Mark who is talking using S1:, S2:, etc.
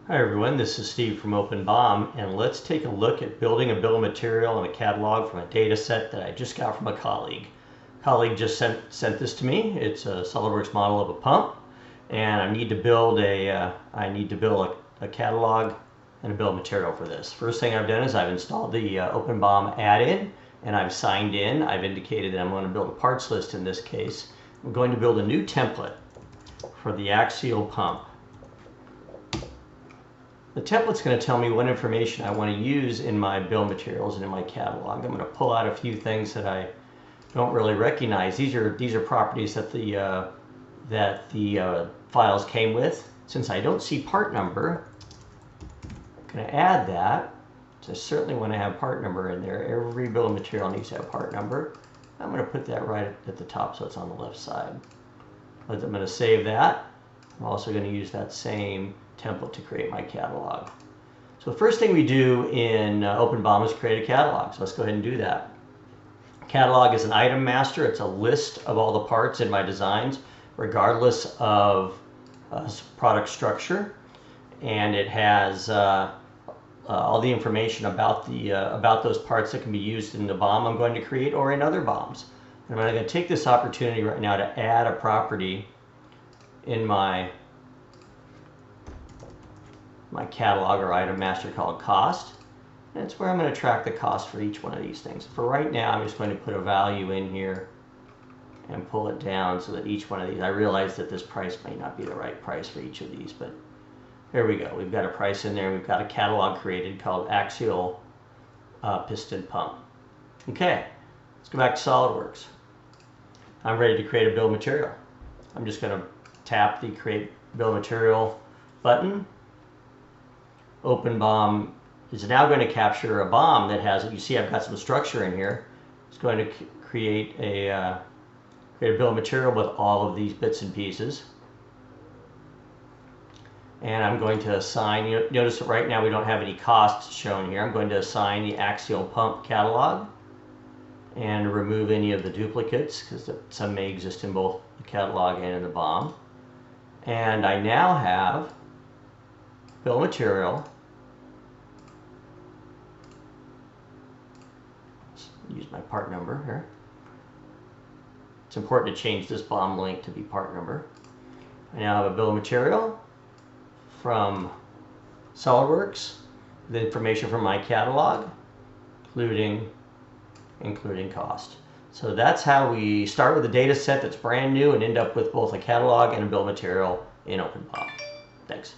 S1: Hi everyone, this is Steve from OpenBOM, and let's take a look at building a bill of material and a catalog from a data set that I just got from a colleague. Just sent this to me. It's a SOLIDWORKS model of a pump, and I need to build a catalog and a bill of material for this. First thing I've done is I've installed the OpenBOM Add-in, and I've signed in. I've indicated that I'm going to build a parts list in this case. I'm going to build a new template for the axial pump. The template's going to tell me what information I want to use in my bill of materials and in my catalog. I'm going to pull out a few things that I don't really recognize. These are properties that the files came with. Since I don't see part number, I'm going to add that. So I certainly want to have part number in there. Every bill of material needs to have part number. I'm going to put that right at the top so it's on the left side. I'm going to save that. I'm also going to use that same template to create my catalog. So the first thing we do in OpenBOM is create a catalog. So let's go ahead and do that. Catalog is an item master. It's a list of all the parts in my designs, regardless of product structure, and it has all the information about those parts that can be used in the BOM I'm going to create or in other BOMs. And I'm going to take this opportunity right now to add a property in my catalog or item master called cost. And it's where I'm going to track the cost for each one of these things. For right now, I'm just going to put a value in here and pull it down so that each one of these, I realize that this price may not be the right price for each of these, but there we go. We've got a price in there. We've got a catalog created called axial piston pump. Okay, let's go back to SolidWorks. I'm ready to create a bill of material. I'm just going to tap the Create Bill of Material button. OpenBOM is now going to capture a BOM that has, you see I've got some structure in here. It's going to create a bill of material with all of these bits and pieces. And I'm going to assign, you notice that right now we don't have any costs shown here. I'm going to assign the axial pump catalog and remove any of the duplicates because some may exist in both the catalog and in the BOM. And I now have bill of material. Let's use my part number here. It's important to change this BOM link to be part number. I now have a bill of material from SolidWorks, the information from my catalog, including cost. So that's how we start with a data set that's brand new and end up with both a catalog and a bill of material in OpenBOM. Thanks.